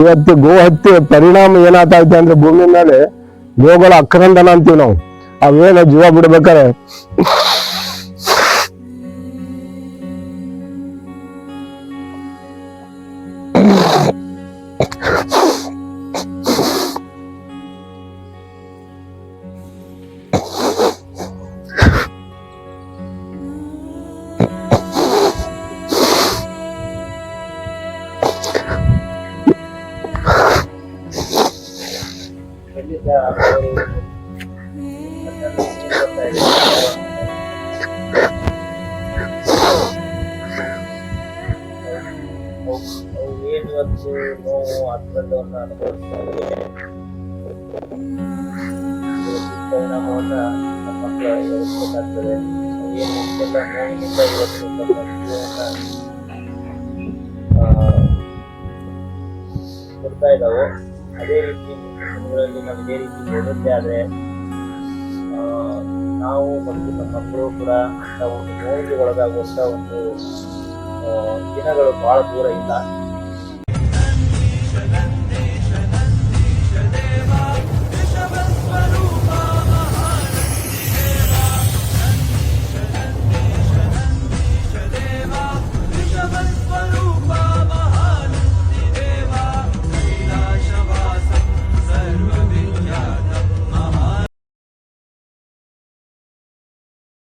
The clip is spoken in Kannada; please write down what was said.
ಇವತ್ತು ಗೋ ಹತ್ಯೆ ಪರಿಣಾಮ ಏನಾಗ್ತೈತೆ ಅಂದ್ರೆ ಭೂಮಿ ಮೇಲೆ ಗೋಗಳ ಅಕ್ರಂದನ ಅಂತೀವಿ ನಾವು. ಅವೇನ ಜೀವ ಬಿಡ್ಬೇಕಾರೆ ಏನಿವತ್ತು ನೋವು ಆತಂಕವನ್ನು ಅನುಭವಿಸ್ತಾರೆ ಪರಿಣಾಮವನ್ನ ನಮ್ಮ ಮಕ್ಕಳ ಎದುರಿಸಬೇಕಾಗ್ತದೆ. ಏನು ಇಷ್ಟೆಲ್ಲ ನೋವಿನಿಂದ ಇವತ್ತು ತಮ್ಮ ಜೀವನ ಕೊಡ್ತಾ ಇದ್ದಾವೋ ಅದೇ ರೀತಿ ಮುಂದಿನ ನಾವು ಇದೇ ರೀತಿ ಹೋಗುತ್ತೆ ಆದ್ರೆ ನಾವು ಮತ್ತು ನಮ್ಮ ಮಕ್ಕಳು ಕೂಡ ಒಂದು ನೋವಿಗೆ ಒಳಗಾಗುವಂತ ಒಂದು ದಿನಗಳು ಬಹಳ ದೂರ ಇಲ್ಲ.